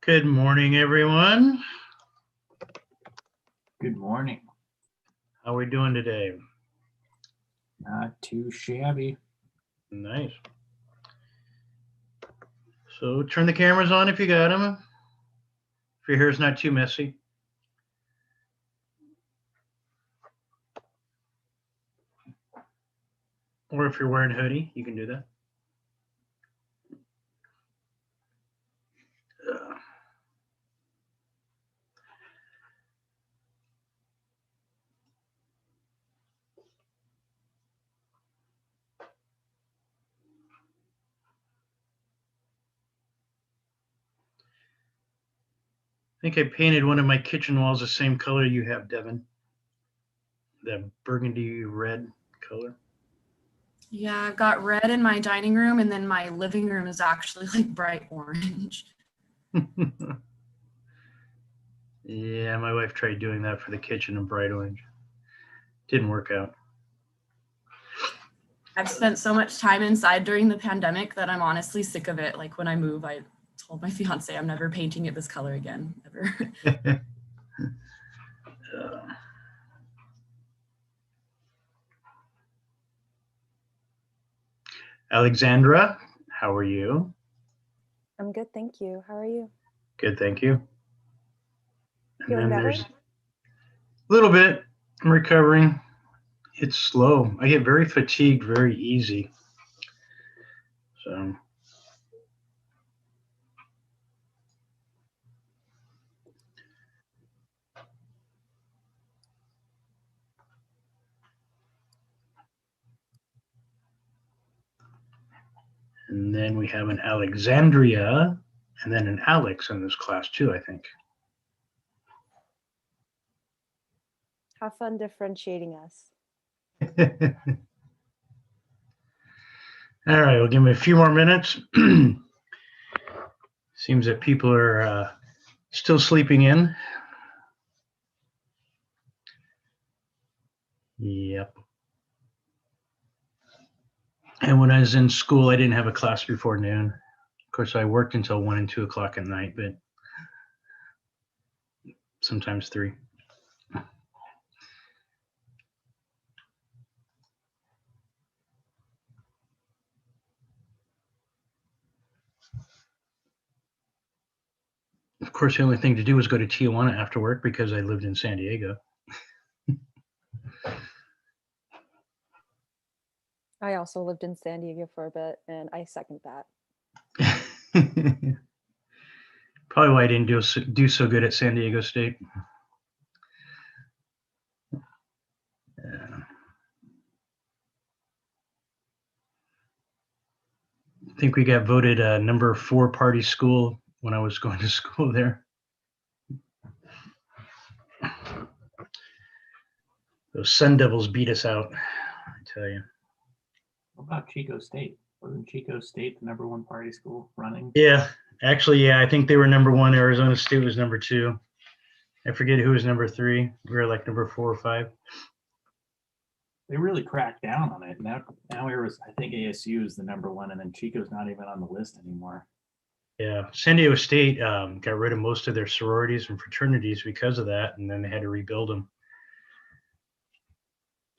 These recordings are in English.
Good morning, everyone. Good morning. How are we doing today? Not too shabby. Nice. So turn the cameras on if you got them. If your hair's not too messy. Or if you're wearing a hoodie, you can do that. I think I painted one of my kitchen walls the same color you have, Devin. That burgundy red color. Yeah, I've got red in my dining room, and then my living room is actually like bright orange. Yeah, my wife tried doing that for the kitchen in bright orange. Didn't work out. I've spent so much time inside during the pandemic that I'm honestly sick of it. Like when I move, I told my fiance I'm never painting it this color again, ever. Alexandra, how are you? I'm good, thank you. How are you? Good, thank you. And Feeling then better? there's a little bit. I'm recovering. It's slow. I get very fatigued very easy. So and then we have an Alexandria and then an Alex in this class too, I think. Have fun differentiating us. All right, we'll give me a few more minutes. Seems that people are still sleeping in. Yep. And when I was in school, I didn't have a class before noon. Of course, I worked until 1 and 2 o'clock at night, but sometimes 3. Of course, the only thing to do was go to Tijuana after work because I lived in San Diego. I also lived in San Diego for a bit, and I second that. Probably why I didn't do so good at San Diego State. I think we got voted number 4 party school when I was going to school there. Those Sun Devils beat us out, I tell you. What about Chico State? Wasn't Chico State the number 1 party school running? Yeah, actually, yeah, I think they were number 1. Arizona State was number 2. I forget who was number 3. We were like number 4 or 5. They really cracked down on it. Now I think ASU is the number 1, and then Chico's not even on the list anymore. Yeah, San Diego State got rid of most of their sororities and fraternities because of that, and then they had to rebuild them.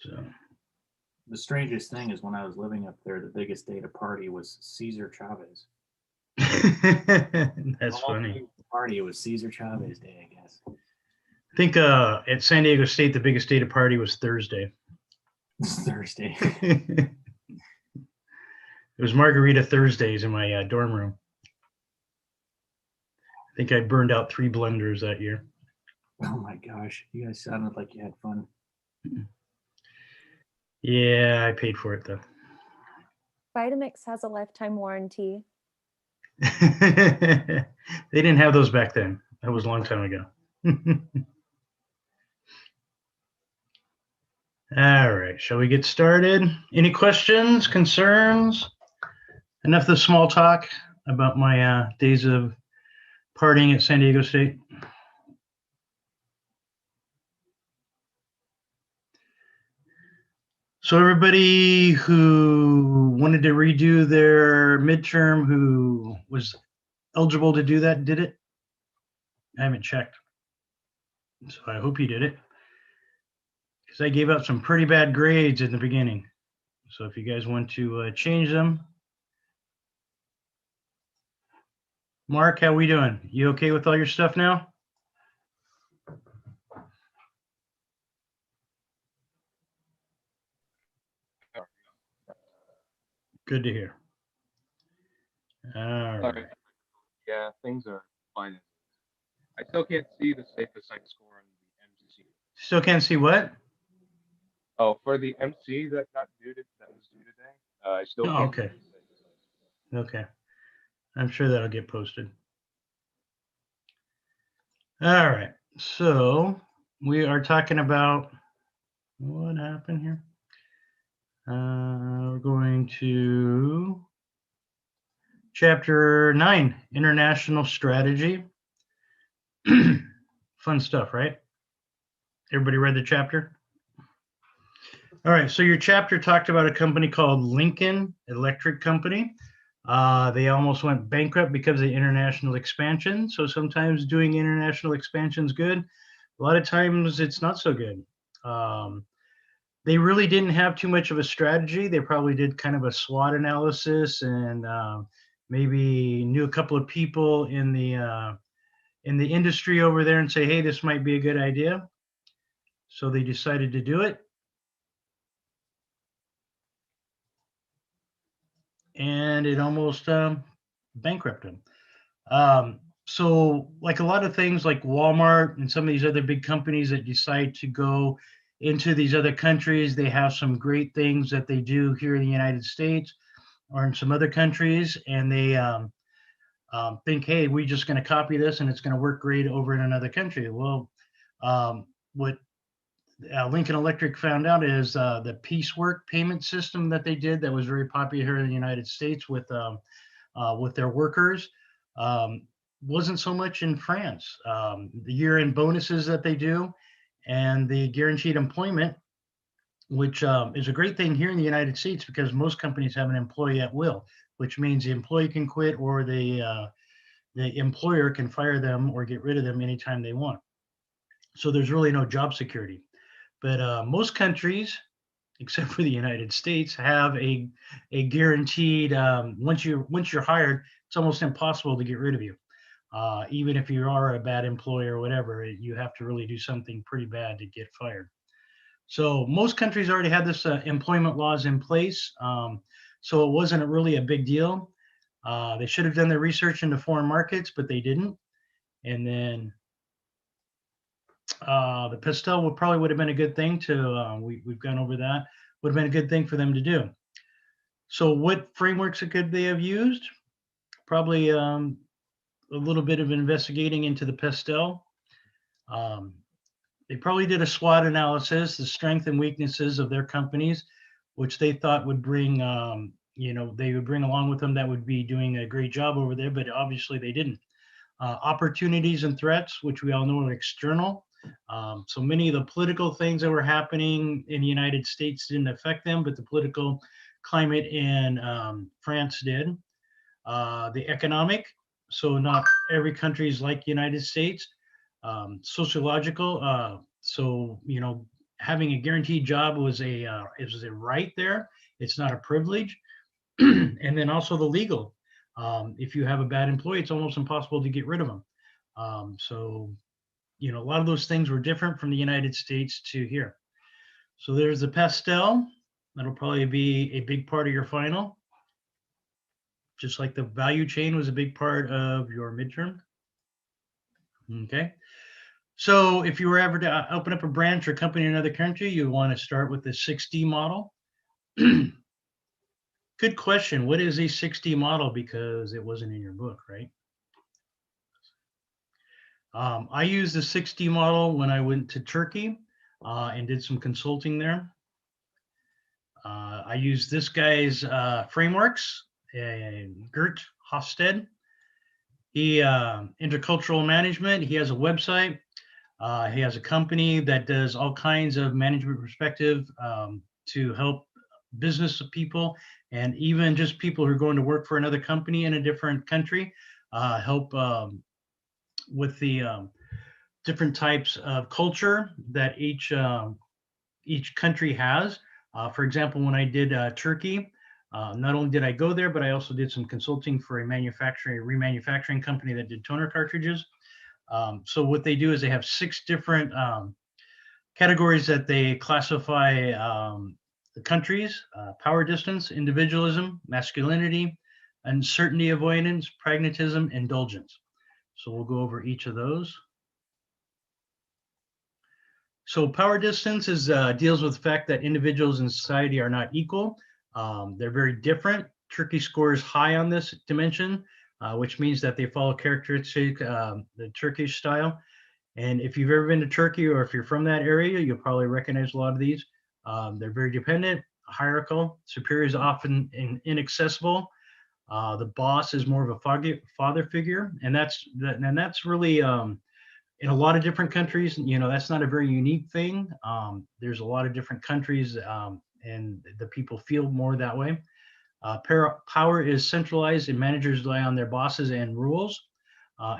So the strangest thing is when I was living up there, the biggest day to party was Cesar Chavez. That's funny. Party, it was Cesar Chavez Day, I guess. I think at San Diego State, the biggest day to party was Thursday. Thursday. It was Margarita Thursdays in my dorm room. I think I burned out 3 blenders that year. Oh my gosh, you guys sounded like you had fun. Yeah, I paid for it though. Vitamix has a lifetime warranty. They didn't have those back then. That was a long time ago. All right, shall we get started? Any questions, concerns? Enough of the small talk about my days of partying at San Diego State. So everybody who wanted to redo their midterm, who was eligible to do that, did it? I haven't checked. So I hope you did it. Because I gave out some pretty bad grades in the beginning. So if you guys want to change them. Mark, how we doing? You okay with all your stuff now? Good to hear. All right. Yeah, things are fine. I still can't see the safe assign score on the MC. Still can't see what? Oh, for the MC that was due today, I still Oh, can't. okay. Okay. I'm sure that'll get posted. All right. So we are talking about what happened here. We're going to Chapter 9, International Strategy. Fun stuff, right? Everybody read the chapter? All right, so your chapter talked about a company called Lincoln Electric Company. They almost went bankrupt because of international expansion. So sometimes doing international expansion is good. A lot of times it's not so good. They really didn't have too much of a strategy. They probably did kind of a SWOT analysis and maybe knew a couple of people in the industry over there and say, hey, this might be a good idea. So they decided to do it. And it almost bankrupted them. So like a lot of things like Walmart and some of these other big companies that decide to go into these other countries, they have some great things that they do here in the United States or in some other countries, and they think, hey, we're just going to copy this and it's going to work great over in another country. Well, what Lincoln Electric found out is the piecework payment system that they did that was very popular here in the United States with their workers wasn't so much in France. The year-end bonuses that they do and the guaranteed employment, which is a great thing here in the United States because most companies have an employee at will, which means the employee can quit or the employer can fire them or get rid of them anytime they want. So there's really no job security. But most countries, except for the United States, have a guaranteed once you're hired, it's almost impossible to get rid of you. Even if you are a bad employer or whatever, you have to really do something pretty bad to get fired. So most countries already had this employment laws in place. So it wasn't really a big deal. They should have done their research into foreign markets, but they didn't. And then the pastel would have been a good thing to, we've gone over that, would have been a good thing for them to do. So what frameworks could they have used? Probably a little bit of investigating into the pastel. They probably did a SWOT analysis, the strengths and weaknesses of their companies, which they thought would bring, they would bring along with them that would be doing a great job over there, but obviously they didn't. Opportunities and threats, which we all know are external. So many of the political things that were happening in the United States didn't affect them, but the political climate in France did. The economic, so not every country is like the United States. Sociological, so having a guaranteed job was a right there. It's not a privilege. And then also the legal. If you have a bad employee, it's almost impossible to get rid of them. So a lot of those things were different from the United States to here. So there's the pastel. That'll probably be a big part of your final. Just like the value chain was a big part of your midterm. Okay. So if you were ever to open up a branch or company in another country, you want to start with the 6D model. Good question. What is a 6D model? Because it wasn't in your book, right? I used the 6D model when I went to Turkey and did some consulting there. I used this guy's frameworks, Gert Hofstede. He intercultural management. He has a website. He has a company that does all kinds of management perspective to help business people and even just people who are going to work for another company in a different country help with the different types of culture that each country has. For example, when I did Turkey, not only did I go there, but I also did some consulting for a remanufacturing company that did toner cartridges. So what they do is they have 6 different categories that they classify the countries: power distance, individualism, masculinity, uncertainty avoidance, pragmatism, indulgence. So we'll go over each of those. So power distance is deals with the fact that individuals in society are not equal. They're very different. Turkey scores high on this dimension, which means that they follow characteristic the Turkish style. And if you've ever been to Turkey or if you're from that area, you'll probably recognize a lot of these. They're very dependent, hierarchical. Superior is often inaccessible. The boss is more of a father figure, and that's really in a lot of different countries. That's not a very unique thing. There's a lot of different countries, and the people feel more that way. Power is centralized, and managers rely on their bosses and rules.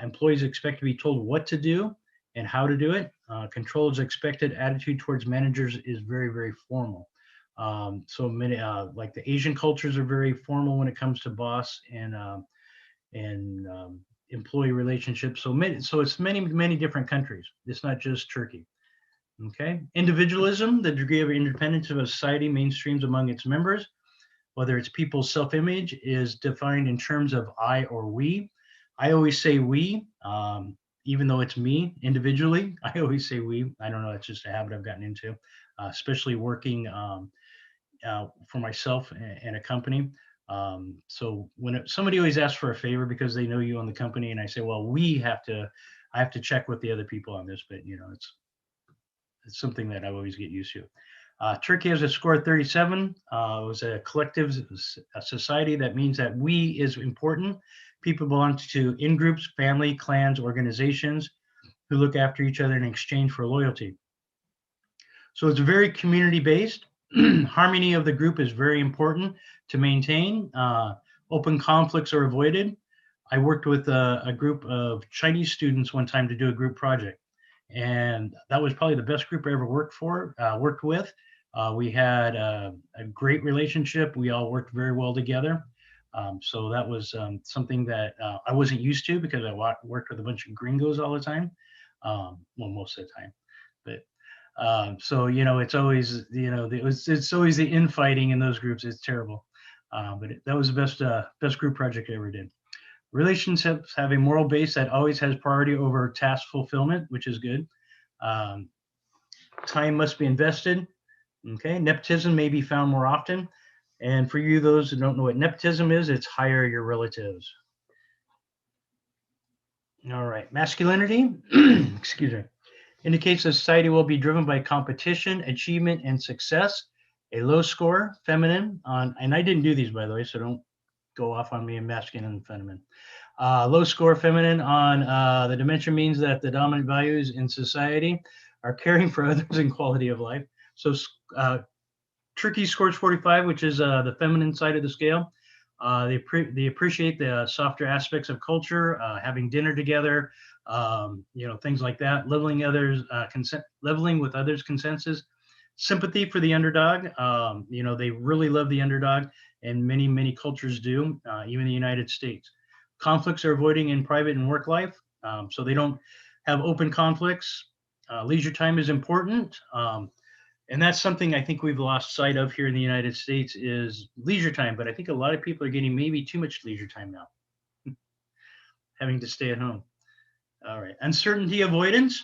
Employees expect to be told what to do and how to do it. Control is expected. Attitude towards managers is very, very formal. So many, like the Asian cultures, are very formal when it comes to boss and employee relationships. So it's many different countries. It's not just Turkey. Okay. Individualism, the degree of independence of a society mainstreams among its members, whether it's people's self-image, is defined in terms of I or we. I always say we, even though it's me individually. I always say we. I don't know. It's just a habit I've gotten into, especially working for myself and a company. So when somebody always asks for a favor because they know you on the company, and I say, well, I have to check with the other people on this, but it's something that I always get used to. Turkey has a score of 37. It was a collective society. That means that we is important. People belong to in-groups, family, clans, organizations who look after each other in exchange for loyalty. So it's very community-based. Harmony of the group is very important to maintain. Open conflicts are avoided. I worked with a group of Chinese students one time to do a group project, and that was probably the best group I ever worked with. We had a great relationship. We all worked very well together. So that was something that I wasn't used to because I worked with a bunch of gringos all the time. Well, most of the time. But so it's always it's always the infighting in those groups. It's terrible. But that was the best group project I ever did. Relationships have a moral base that always has priority over task fulfillment, which is good. Time must be invested. Okay, nepotism may be found more often. And for you, those who don't know what nepotism is, it's hire your relatives. All right, masculinity, excuse me, indicates that society will be driven by competition, achievement, and success. A low score, feminine, and I didn't do these, by the way, so don't go off on me in masculine and feminine. Low score, feminine, on the dimension means that the dominant values in society are caring for others and quality of life. So Turkey scores 45, which is the feminine side of the scale. They appreciate the softer aspects of culture, having dinner together, things like that. Leveling with others' consensus. Sympathy for the underdog. They really love the underdog, and many cultures do, even the United States. Conflicts are avoiding in private and work life, so they don't have open conflicts. Leisure time is important. And that's something I think we've lost sight of here in the United States is leisure time. But I think a lot of people are getting maybe too much leisure time now, having to stay at home. All right. Uncertainty avoidance.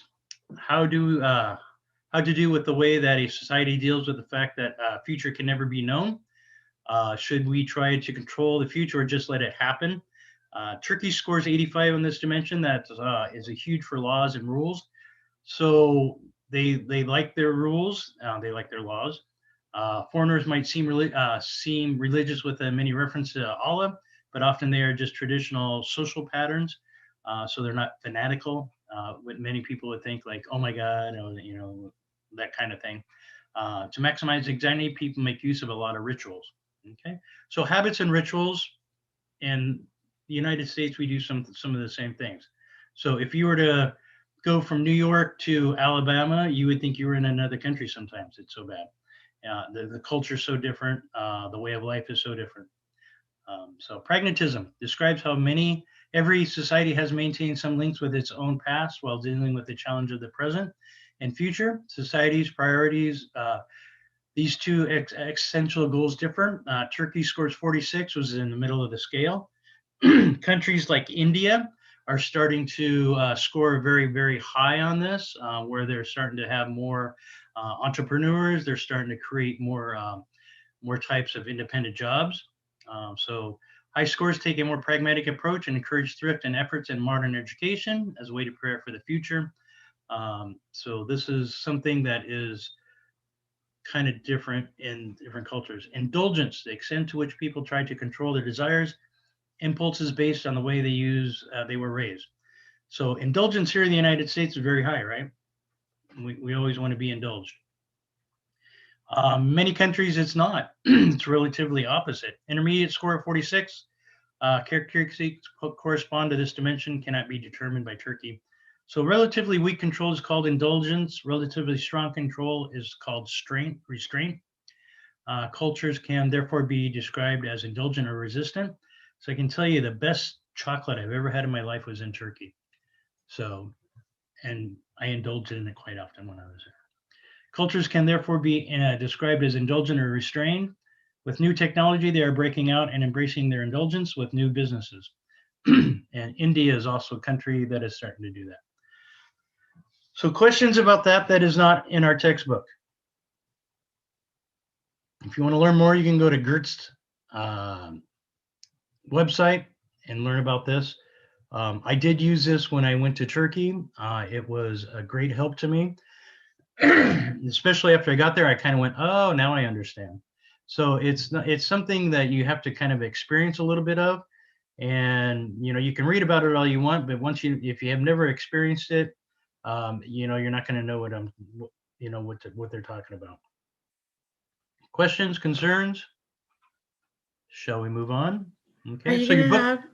How to do with the way that a society deals with the fact that future can never be known. Should we try to control the future or just let it happen? Turkey scores 85 on this dimension. That is a huge for laws and rules. So they like their rules, they like their laws. Foreigners might seem religious with many references to Allah, but often they are just traditional social patterns. So they're not fanatical. What many people would think like, oh my God, that kind of thing. To maximize anxiety, people make use of a lot of rituals. Okay, so habits and rituals. In the United States, we do some of the same things. So if you were to go from New York to Alabama, you would think you were in another country sometimes. It's so bad. The culture is so different. The way of life is so different. So pragmatism describes how every society has maintained some links with its own past while dealing with the challenge of the present and future. Societies, priorities, these two essential goals differ. Turkey scores 46, was in the middle of the scale. Countries like India are starting to score very, very high on this, where they're starting to have more entrepreneurs. They're starting to create more types of independent jobs. So high scores take a more pragmatic approach and encourage thrift and efforts in modern education as a way to prepare for the future. So this is something that is kind of different in different cultures. Indulgence, the extent to which people try to control their desires, impulses based on the way they were raised. So indulgence here in the United States is very high, right? We always want to be indulged. Many countries, it's not. It's relatively opposite. Intermediate score of 46. Characteristics correspond to this dimension cannot be determined by Turkey. So relatively weak control is called indulgence. Relatively strong control is called restraint. Cultures can therefore be described as indulgent or resistant. So I can tell you the best chocolate I've ever had in my life was in Turkey. So, and I indulged in it quite often when I was there. Cultures can therefore be described as indulgent or restrained. With new technology, they are breaking out and embracing their indulgence with new businesses. And India is also a country that is starting to do that. So questions about that is not in our textbook. If you want to learn more, you can go to Gert's website and learn about this. I did use this when I went to Turkey. It was a great help to me. Especially after I got there, I kind of went, oh, now I understand. So it's something that you have to kind of experience a little bit of, and you can read about it all you want, but if you have never experienced it, you're not going to know what they're talking about. Questions, concerns? Shall we move on? Okay. Are you So your gonna book. have?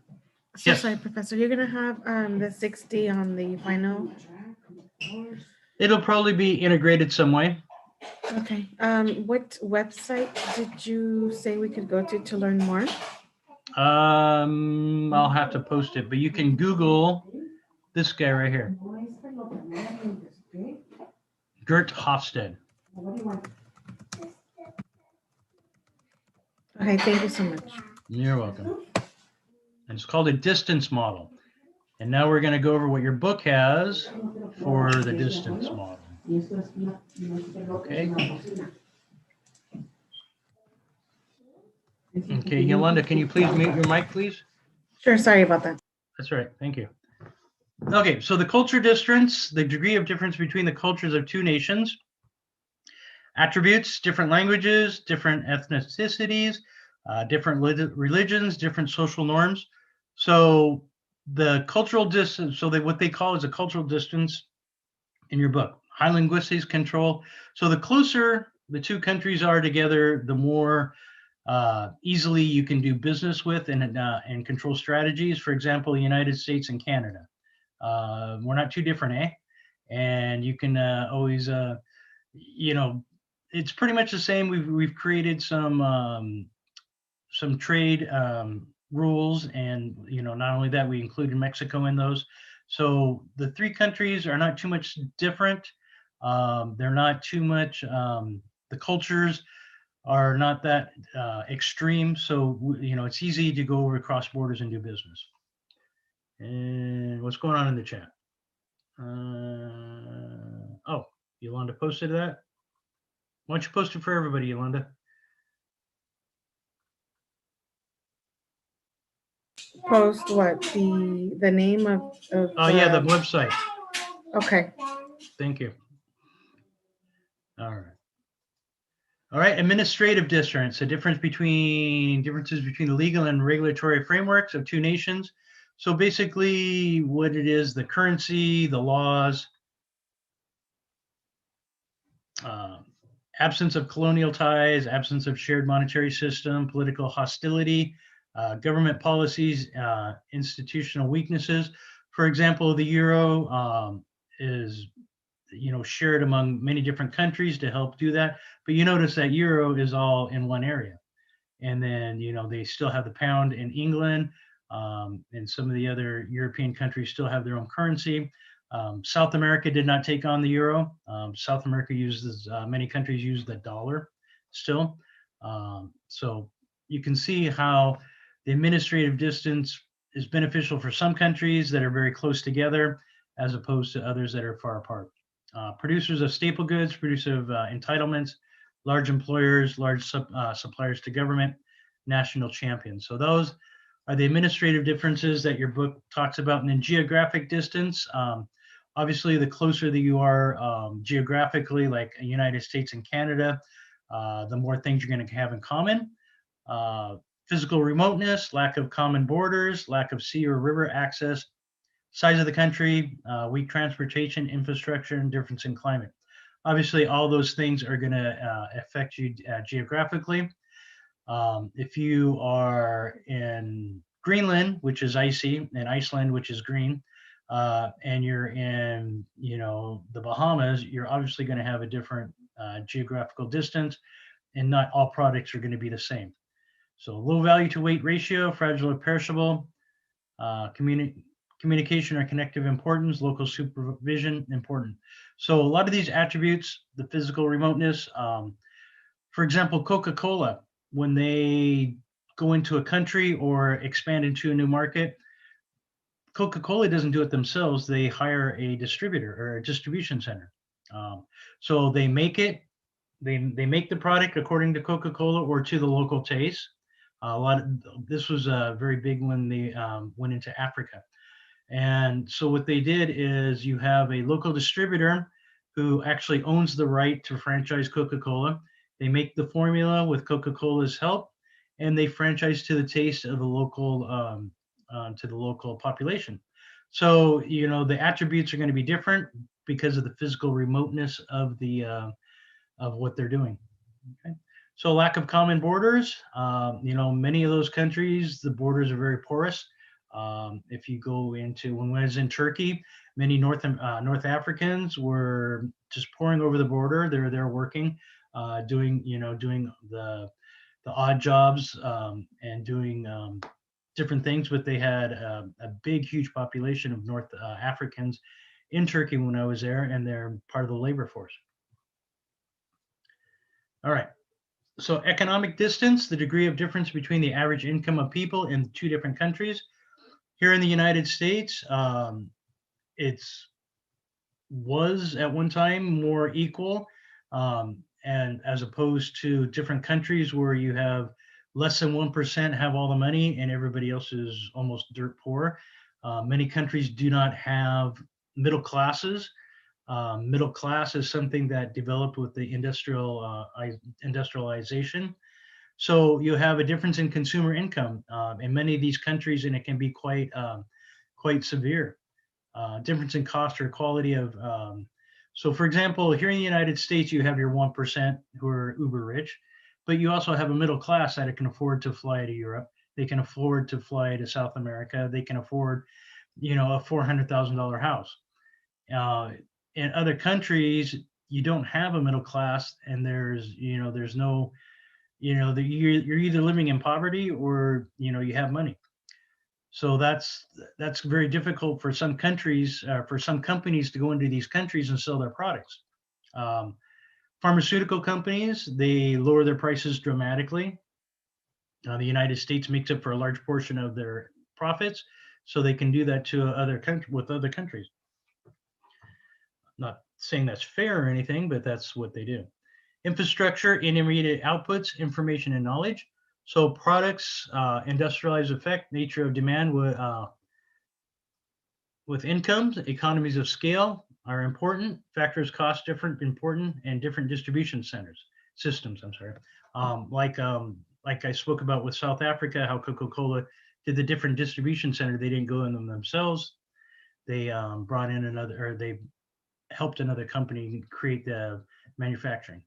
So Yes. sorry, Professor. You're gonna have the 60 on the final. It'll probably be integrated some way. Okay. What website did you say we could go to learn more? I'll have to post it, but you can Google this guy right here, Gert Hofstede. Okay. Thank you so much. You're welcome. And it's called a distance model. And now we're going to go over what your book has for the distance model. Okay. Okay, Yolanda, can you please mute your mic, please? Sure. Sorry about that. That's right. Thank you. Okay, so the culture difference, the degree of difference between the cultures of two nations. Attributes, different languages, different ethnicities, different religions, different social norms. So the cultural distance, so what they call is a cultural distance in your book. High linguistics control. So the closer the two countries are together, the more easily you can do business with and control strategies. For example, the United States and Canada. We're not too different, eh? And you can always, it's pretty much the same. We've created some trade rules, and not only that, we included Mexico in those. So the three countries are not too much different. They're not too much. The cultures are not that extreme. So it's easy to go across borders and do business. And what's going on in the chat? Oh, Yolanda posted that. Why don't you post it for everybody, Yolanda? Post what? The name of Oh, yeah, the website. Okay. Thank you. All right. All right, administrative difference, differences between the legal and regulatory frameworks of two nations. So basically what it is, the currency, the laws, absence of colonial ties, absence of shared monetary system, political hostility, government policies, institutional weaknesses. For example, the euro is, shared among many different countries to help do that. But you notice that euro is all in one area. And then, they still have the pound in England, and some of the other European countries still have their own currency. South America did not take on the euro. South America uses, many countries use the dollar still. So you can see how the administrative distance is beneficial for some countries that are very close together as opposed to others that are far apart. Producers of staple goods, producers of entitlements, large employers, large suppliers to government, national champions. So those are the administrative differences that your book talks about. And then geographic distance, obviously the closer that you are geographically, like United States and Canada, the more things you're going to have in common. Physical remoteness, lack of common borders, lack of sea or river access, size of the country, weak transportation, infrastructure, and difference in climate. Obviously, all those things are going to affect you geographically. If you are in Greenland, which is icy, and Iceland, which is green, and you're in, the Bahamas, you're obviously going to have a different geographical distance, and not all products are going to be the same. So low value to weight ratio, fragile or perishable, communication or connective importance, local supervision important. So a lot of these attributes, the physical remoteness, for example, Coca-Cola, when they go into a country or expand into a new market, Coca-Cola doesn't do it themselves. They hire a distributor or a distribution center. So they make it, they make the product according to Coca-Cola or to the local taste. This was very big when they went into Africa. And so what they did is you have a local distributor who actually owns the right to franchise Coca-Cola. They make the formula with Coca-Cola's help, and they franchise to the taste of the local population. So the attributes are going to be different because of the physical remoteness of the of what they're doing. Okay. So lack of common borders. Many of those countries, the borders are very porous. If you go into, when I was in Turkey, many North Africans were just pouring over the border. They're there working, doing the odd jobs and doing different things. But they had a big, huge population of North Africans in Turkey when I was there, and they're part of the labor force. All right. So economic distance, the degree of difference between the average income of people in two different countries. Here in the United States, it's was at one time more equal, and as opposed to different countries where you have less than 1% have all the money and everybody else is almost dirt poor. Many countries do not have middle classes. Middle class is something that developed with the industrialization. So you have a difference in consumer income in many of these countries, and it can be quite severe. Difference in cost or quality of. So, for example, here in the United States, you have your 1% who are uber rich, but you also have a middle class that can afford to fly to Europe. They can afford to fly to South America. They can afford, a $400,000 house. In other countries, you don't have a middle class, and there's no. You're either living in poverty or you have money. So that's very difficult for some countries, for some companies to go into these countries and sell their products. Pharmaceutical companies, they lower their prices dramatically. The United States makes up for a large portion of their profits, so they can do that to other countries. Not saying that's fair or anything, but that's what they do. Infrastructure, intermediate outputs, information and knowledge. So products, industrialized effect, nature of demand with incomes, economies of scale are important. Factors, cost different, important, and different distribution systems. I'm sorry. Like I spoke about with South Africa, how Coca-Cola did the different distribution center. They didn't go in them themselves. They brought in they helped another company create the manufacturing.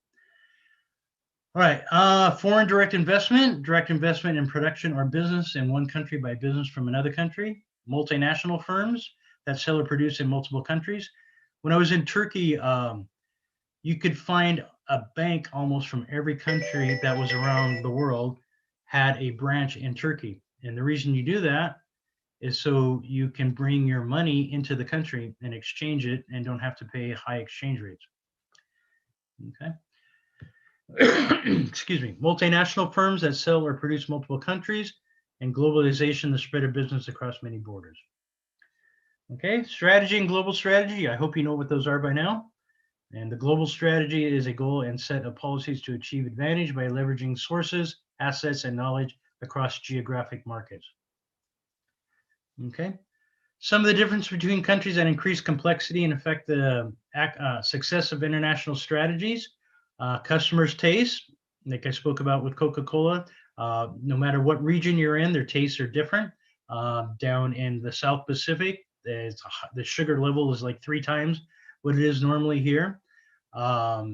All right, foreign direct investment in production or business in one country by business from another country. Multinational firms, that sell or produce in multiple countries. When I was in Turkey, you could find a bank almost from every country that was around the world had a branch in Turkey. And the reason you do that is so you can bring your money into the country and exchange it and don't have to pay high exchange rates. Okay. Excuse me. Multinational firms that sell or produce multiple countries, and globalization, the spread of business across many borders. Okay, strategy and global strategy. I hope you know what those are by now. And the global strategy is a goal and set of policies to achieve advantage by leveraging sources, assets, and knowledge across geographic markets. Okay. Some of the difference between countries that increase complexity and affect the success of international strategies. Customers' taste, like I spoke about with Coca-Cola, no matter what region you're in, their tastes are different. Down in the South Pacific, the sugar level is like 3 times what it is normally here. South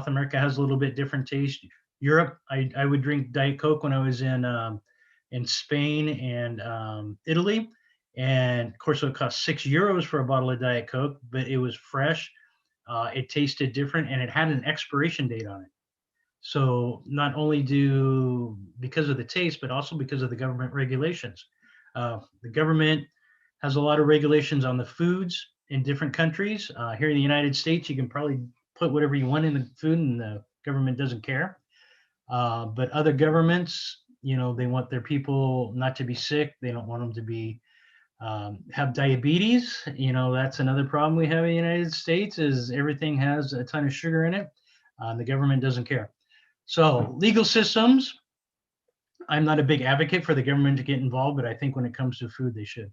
America has a little bit different taste. Europe, I would drink Diet Coke when I was in Spain and Italy. And of course, it cost €6 for a bottle of Diet Coke, but it was fresh. It tasted different and it had an expiration date on it. So not only because of the taste, but also because of the government regulations. The government has a lot of regulations on the foods in different countries. Here in the United States, you can probably put whatever you want in the food and the government doesn't care. But other governments, they want their people not to be sick. They don't want them to be have diabetes. That's another problem we have in the United States is everything has a ton of sugar in it. The government doesn't care. So legal systems, I'm not a big advocate for the government to get involved, but I think when it comes to food, they should.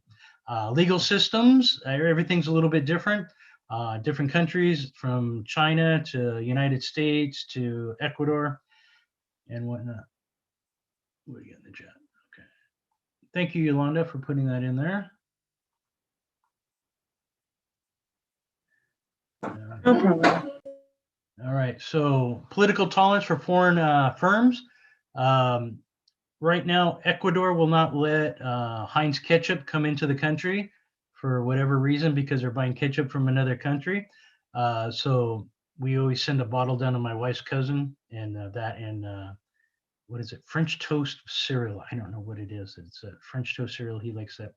Legal systems, everything's a little bit different. Different countries from China to United States to Ecuador and whatnot. What do you got in the chat? Okay. Thank you, Yolanda, for putting that in there. No problem. All right. So political tolerance for foreign firms. Right now, Ecuador will not let Heinz ketchup come into the country for whatever reason because they're buying ketchup from another country. So we always send a bottle down to my wife's cousin and what is it? French toast cereal. I don't know what it is. It's a French toast cereal. He likes that.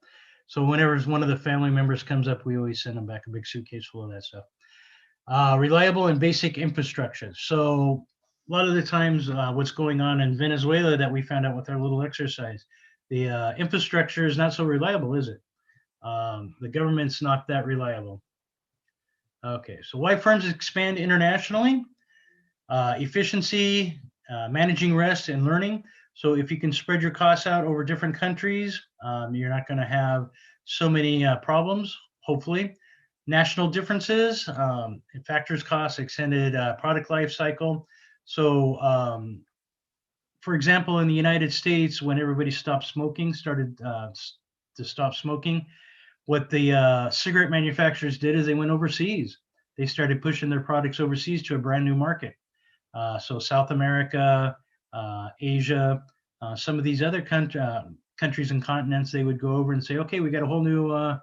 So whenever one of the family members comes up, we always send them back a big suitcase full of that stuff. Reliable and basic infrastructure. So a lot of the times what's going on in Venezuela that we found out with our little exercise, the infrastructure is not so reliable, is it? The government's not that reliable. Okay, so why firms expand internationally? Efficiency, managing risk and learning. So if you can spread your costs out over different countries, you're not going to have so many problems, hopefully. National differences, it factors costs, extended product life cycle. So, for example, in the United States, when everybody started to stop smoking, what the cigarette manufacturers did is they went overseas. They started pushing their products overseas to a brand new market. So South America, Asia, some of these other countries and continents, they would go over and say, okay, we got a whole new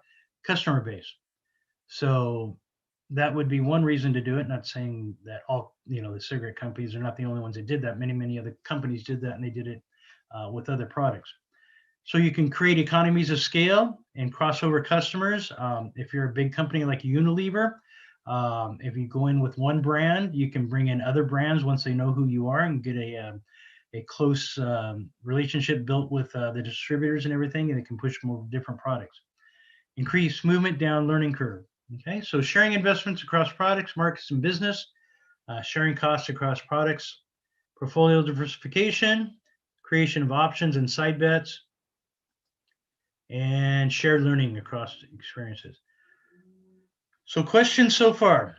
customer base. So that would be one reason to do it. Not saying that all, the cigarette companies are not the only ones that did that. Many, many other companies did that and they did it with other products. So you can create economies of scale and crossover customers. If you're a big company like Unilever, if you go in with one brand, you can bring in other brands once they know who you are and get a close relationship built with the distributors and everything, and they can push more different products. Increase movement down learning curve. Okay, so sharing investments across products, markets, and business, sharing costs across products, portfolio diversification, creation of options and side bets, and shared learning across experiences. So questions so far.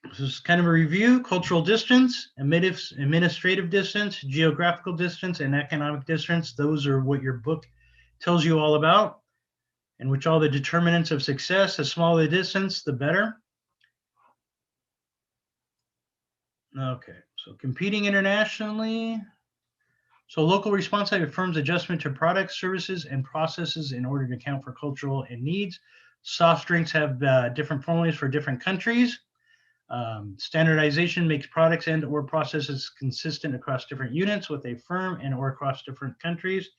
This is kind of a review: cultural distance, administrative distance, geographical distance, and economic distance. Those are what your book tells you all about, in which all the determinants of success, the smaller the distance, the better. Okay, so competing internationally. So local response time affirms adjustment to products, services, and processes in order to account for cultural and needs. Soft drinks have different formulas for different countries. Standardization makes products and or processes consistent across different units with a firm and or across different countries.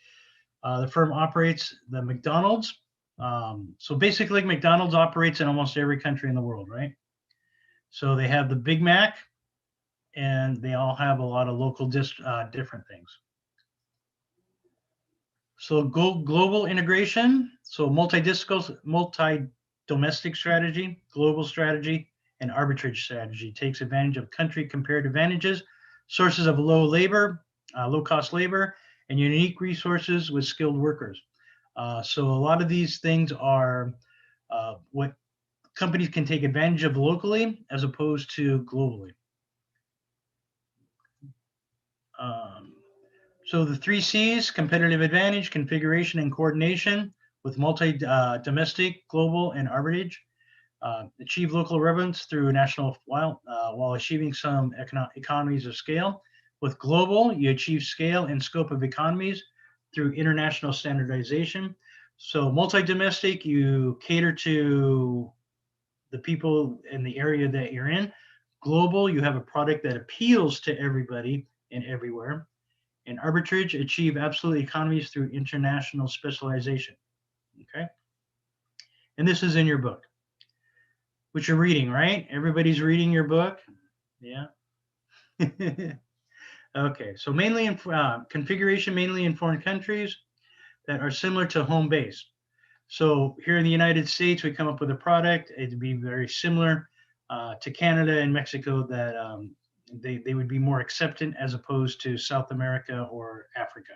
The firm operates the McDonald's. So basically McDonald's operates in almost every country in the world, right? So they have the Big Mac and they all have a lot of local different things. So global integration, so multi-domestic strategy, global strategy, and arbitrage strategy takes advantage of country compared advantages, sources of low-cost labor, and unique resources with skilled workers. So a lot of these things are what companies can take advantage of locally as opposed to globally. So the 3 C's, competitive advantage, configuration, and coordination with multi-domestic, global, and arbitrage. Achieve local relevance through national while achieving some economies of scale. With global, you achieve scale and scope of economies through international standardization. So multi-domestic, you cater to the people in the area that you're in. Global, you have a product that appeals to everybody and everywhere. And arbitrage, achieve absolute economies through international specialization. Okay. And this is in your book, which you're reading, right? Everybody's reading your book. Yeah. Okay. So mainly in configuration, mainly in foreign countries that are similar to home base. So here in the United States, we come up with a product. It'd be very similar to Canada and Mexico that they would be more accepted as opposed to South America or Africa.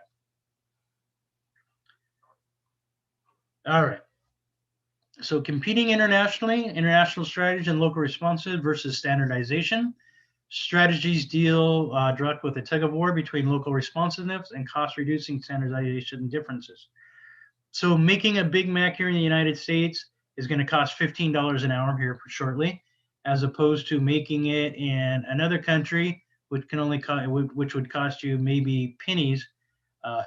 All right. So competing internationally, international strategy and local responsive versus standardization. Strategies deal direct with a tug of war between local responsiveness and cost reducing standardization differences. So making a Big Mac here in the United States is going to cost $15 an hour here shortly, as opposed to making it in another country, which can only which would cost you maybe pennies,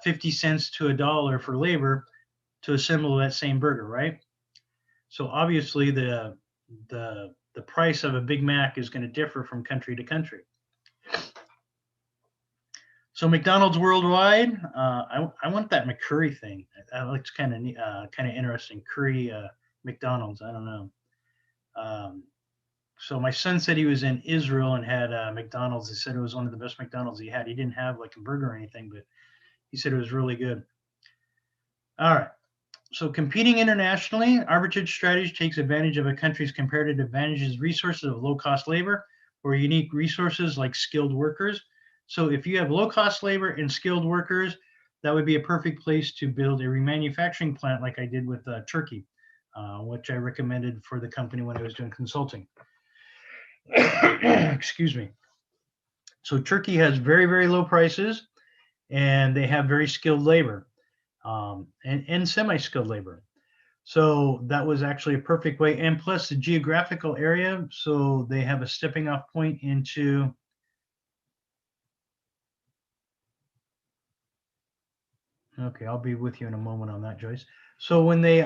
50 cents to $1 for labor to assemble that same burger, right? So obviously the price of a Big Mac is going to differ from country to country. So McDonald's worldwide, I want that McCurry thing. That looks kind of interesting. Curry McDonald's. I don't know. So my son said he was in Israel and had McDonald's. He said it was one of the best McDonald's he had. He didn't have like a burger or anything, but he said it was really good. All right. So competing internationally, arbitrage strategy takes advantage of a country's comparative advantages, resources of low-cost labor, or unique resources like skilled workers. So if you have low-cost labor and skilled workers, that would be a perfect place to build a remanufacturing plant like I did with Turkey, which I recommended for the company when I was doing consulting. Excuse me. So Turkey has very, very low prices, and they have very skilled labor. And semi-skilled labor. So that was actually a perfect way. And plus the geographical area. So they have a stepping off point into okay, I'll be with you in a moment on that, Joyce. So when they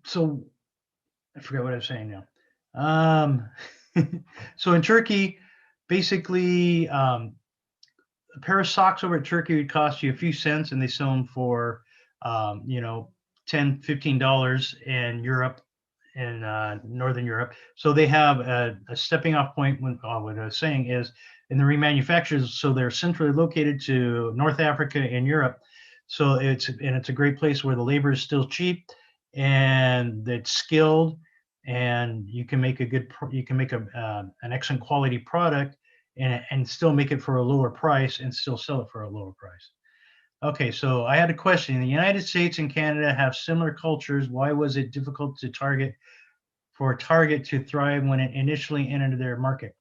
so I forgot what I was saying now. So in Turkey, basically a pair of socks over at Turkey would cost you a few cents, and they sell them for, $10, $15 in Europe, in Northern Europe. So they have a stepping off point when what I was saying is in the remanufacturers. So they're centrally located to North Africa and Europe. So it's a great place where the labor is still cheap and it's skilled, and you can make an excellent quality product and still make it for a lower price and still sell it for a lower price. Okay, so I had a question. The United States and Canada have similar cultures. Why was it difficult for Target to thrive when it initially entered their market?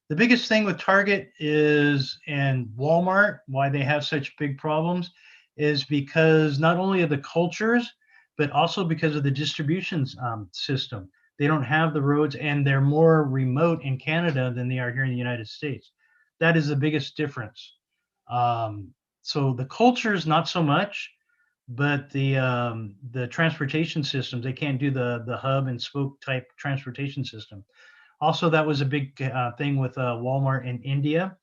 The biggest thing with Target is, and Walmart, why they have such big problems, is because not only of the cultures, but also because of the distribution system. They don't have the roads, and they're more remote in Canada than they are here in the United States. that is the biggest difference. So the culture is not so much, but the transportation systems, they can't do the hub and spoke type transportation system. Also, that was a big thing with Walmart in India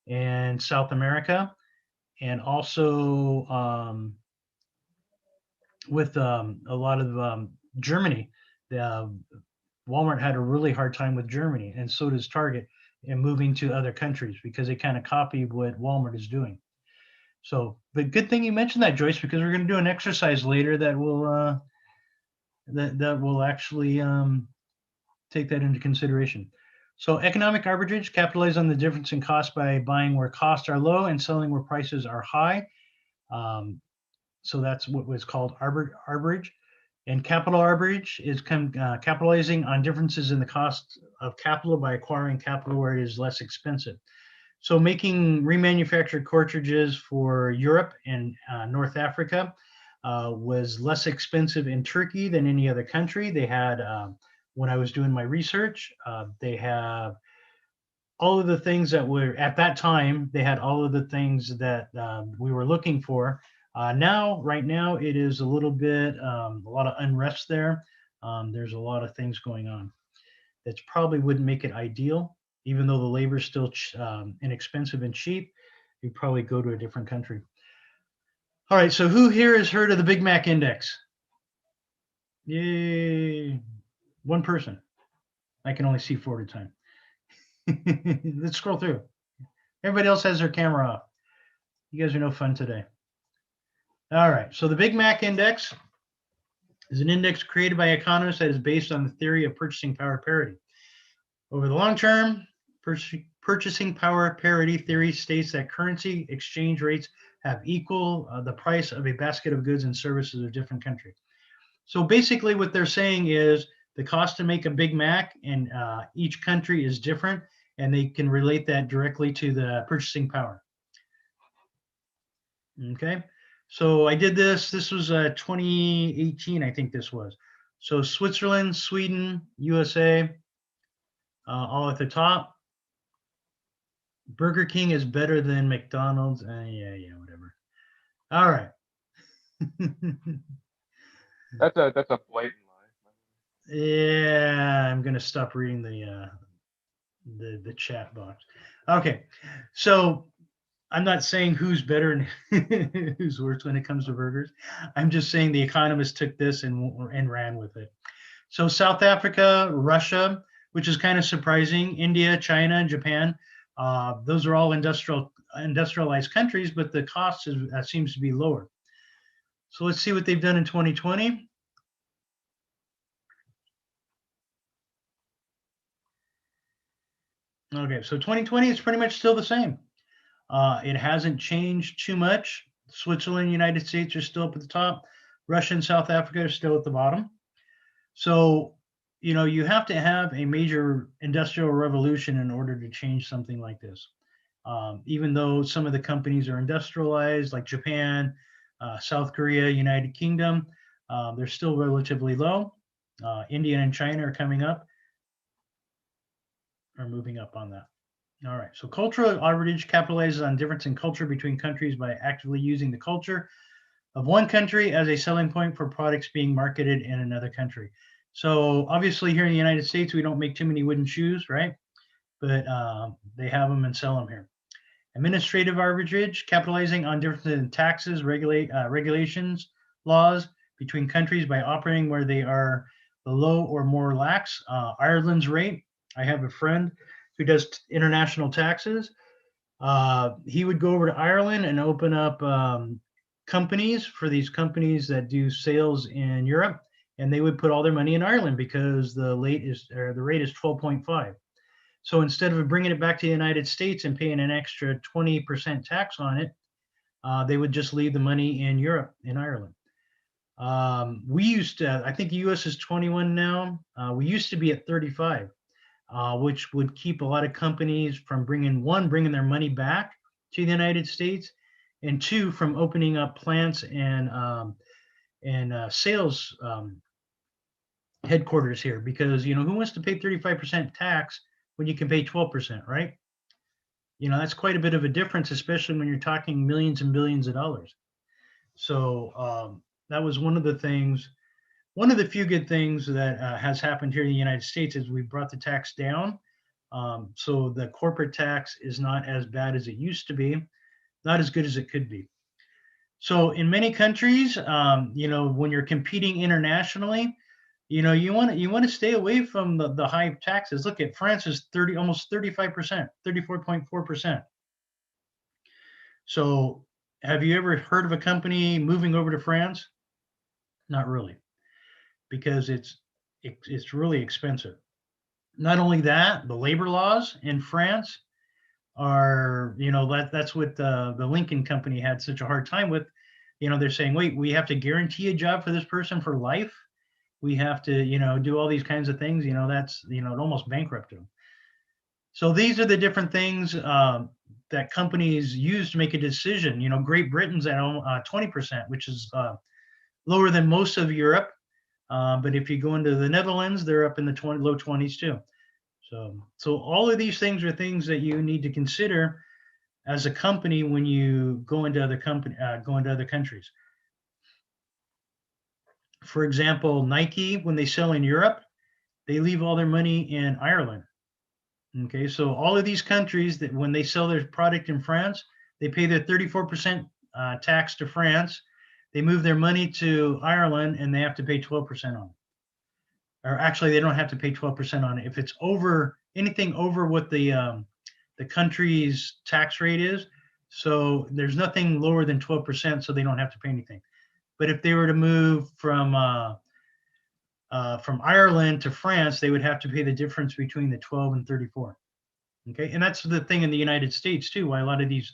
and South America, and also with a lot of Germany. The Walmart had a really hard time with Germany, and so does Target in moving to other countries because they kind of copy what Walmart is doing. So, but good thing you mentioned that, Joyce, because we're going to do an exercise later that will that will actually take that into consideration. So, economic arbitrage, capitalize on the difference in cost by buying where costs are low and selling where prices are high. So that's what was called arbitrage. And capital arbitrage is capitalizing on differences in the cost of capital by acquiring capital where it is less expensive. So making remanufactured cartridges for Europe and North Africa was less expensive in Turkey than any other country. They had, when I was doing my research, they have all of the things that were at that time, they had all of the things that we were looking for. Right now, it is a little bit, a lot of unrest there. There's a lot of things going on that probably wouldn't make it ideal, even though the labor is still inexpensive and cheap. You'd probably go to a different country. All right, so who here has heard of the Big Mac Index? Yay, one person. I can only see 4 at a time. Let's scroll through. Everybody else has their camera off. You guys are no fun today. All right, so the Big Mac Index is an index created by economists that is based on the theory of purchasing power parity. Over the long term, purchasing power parity theory states that currency exchange rates have equal the price of a basket of goods and services of different countries. So basically what they're saying is the cost to make a Big Mac in each country is different, and they can relate that directly to the purchasing power. Okay, so I did this. This was 2018, I think this was. So Switzerland, Sweden, USA, all at the top. Burger King is better than McDonald's. Yeah, whatever. All right. That's a blatant lie. Yeah, I'm gonna stop reading the chat box. Okay, so I'm not saying who's better and who's worse when it comes to burgers. I'm just saying the economists took this and ran with it. So South Africa, Russia, which is kind of surprising, India, China, and Japan. Those are all industrialized countries, but the cost seems to be lower. So let's see what they've done in 2020. Okay, so 2020 is pretty much still the same. It hasn't changed too much. Switzerland, United States are still up at the top. Russia and South Africa are still at the bottom. So, you have to have a major industrial revolution in order to change something like this. Even though some of the companies are industrialized, like Japan, South Korea, United Kingdom, they're still relatively low. India and China are coming up, or moving up on that. All right, so cultural arbitrage capitalizes on difference in culture between countries by actively using the culture of one country as a selling point for products being marketed in another country. So obviously here in the United States, we don't make too many wooden shoes, right? But they have them and sell them here. Administrative arbitrage, capitalizing on differences in taxes, regulations, laws between countries by operating where they are below or more lax. Ireland's rate, I have a friend who does international taxes. He would go over to Ireland and open up companies for these companies that do sales in Europe, and they would put all their money in Ireland because the rate is 12.5. So instead of bringing it back to the United States and paying an extra 20% tax on it, they would just leave the money in Europe, in Ireland. We used to, I think the US is 21 now. We used to be at 35. Which would keep a lot of companies from bringing their money back to the United States, and two, from opening up plants and sales headquarters here, because who wants to pay 35% tax when you can pay 12%, right? That's quite a bit of a difference, especially when you're talking millions and billions of dollars. So that was one of the things, one of the few good things that has happened here in the United States is we brought the tax down. So the corporate tax is not as bad as it used to be, not as good as it could be. So in many countries, when you're competing internationally, you want to stay away from the high taxes. Look at France is almost 35%, 34.4%. So have you ever heard of a company moving over to France? Not really, because it's really expensive. Not only that, the labor laws in France are, that's what the Lincoln company had such a hard time with. They're saying, wait, we have to guarantee a job for this person for life. We have to, do all these kinds of things. That's, it almost bankrupted them. So these are the different things that companies use to make a decision. Great Britain's at 20%, which is lower than most of Europe. But if you go into the Netherlands, they're up in the low 20s too. So all of these things are things that you need to consider as a company when you go into other countries. For example, Nike, when they sell in Europe, they leave all their money in Ireland. Okay, so all of these countries that when they sell their product in France, they pay their 34% tax to France. They move their money to Ireland and they have to pay 12% on it. Or actually, they don't have to pay 12% on it. If it's anything over what the country's tax rate is, so there's nothing lower than 12%, so they don't have to pay anything. But if they were to move from Ireland to France, they would have to pay the difference between the 12 and 34. Okay, and that's the thing in the United States too, why a lot of these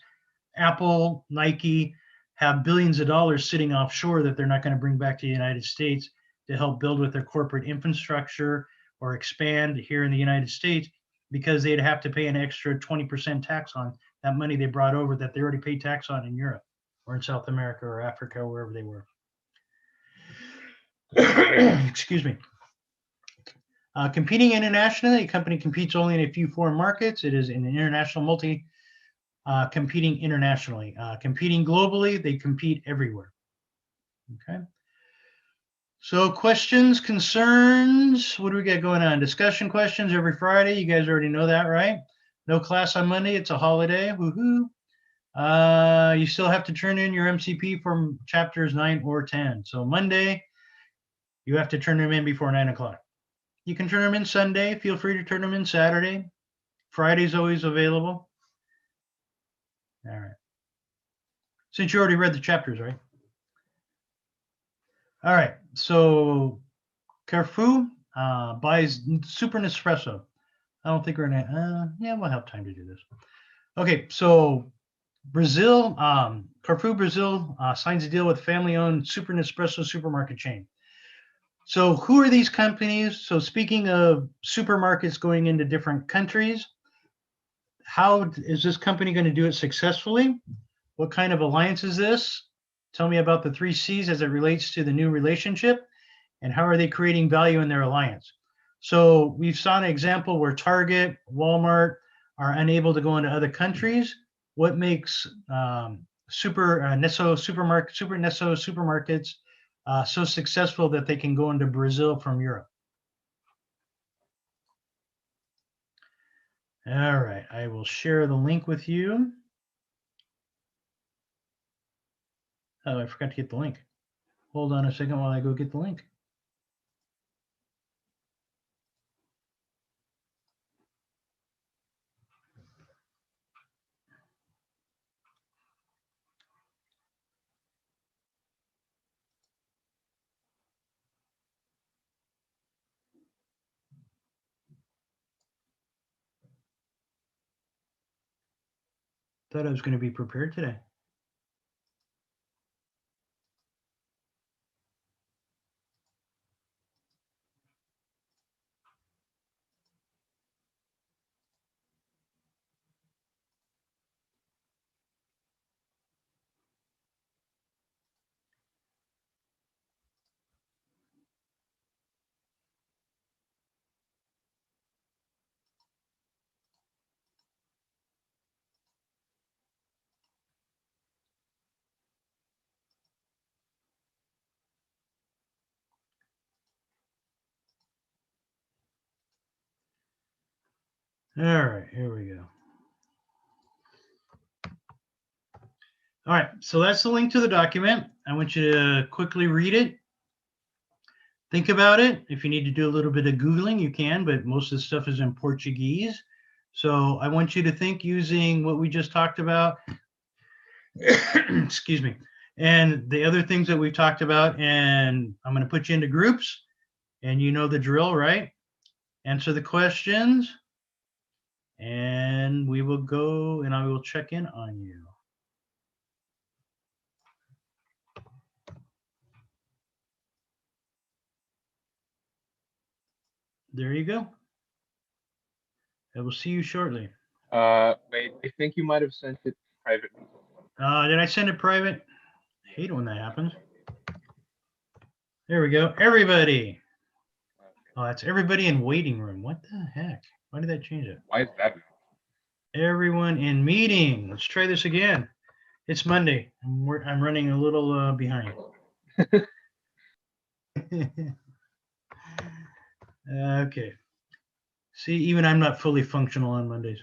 Apple, Nike have billions of dollars sitting offshore that they're not going to bring back to the United States to help build with their corporate infrastructure or expand here in the United States, because they'd have to pay an extra 20% tax on that money they brought over that they already paid tax on in Europe or in South America or Africa or wherever they were. Excuse me. Competing internationally, a company competes only in a few foreign markets. It is an international competing internationally. Competing globally, they compete everywhere. Okay. So questions, concerns, what do we got going on? Discussion questions every Friday. You guys already know that, right? No class on Monday. It's a holiday. Woohoo. You still have to turn in your MCP from chapters 9 or 10. So Monday, you have to turn them in before 9 o'clock. You can turn them in Sunday. Feel free to turn them in Saturday. Friday's always available. All right. Since you already read the chapters, right? All right. So Carrefour buys Super Nespresso. I don't think we're gonna. Yeah, we'll have time to do this. Okay. So Brazil, Carrefour Brazil signs a deal with family-owned Super Nespresso supermarket chain. So who are these companies? So speaking of supermarkets going into different countries, how is this company going to do it successfully? What kind of alliance is this? Tell me about the 3 C's as it relates to the new relationship, and how are they creating value in their alliance? So we've saw an example where Target, Walmart are unable to go into other countries. What makes Super Nesso supermarkets so successful that they can go into Brazil from Europe? All right, I will share the link with you. Oh, I forgot to get the link. Hold on a second while I go get the link. Thought I was going to be prepared today. All right, here we go. All right, so that's the link to the document. I want you to quickly read it. Think about it. If you need to do a little bit of Googling, you can, but most of the stuff is in Portuguese. So I want you to think using what we just talked about. Excuse me. And the other things that we've talked about, and I'm going to put you into groups, and you know the drill, right? Answer the questions, and we will go and I will check in on you. There you go. I will see you shortly. Wait, I think you might have sent it privately. Did I send it private? I hate it when that happens. There we go. Everybody. Oh, that's everybody in waiting room. What the heck? Why did that change it? Why is that? Everyone in meeting. Let's try this again. It's Monday. I'm running a little behind. Okay. See, even I'm not fully functional on Mondays.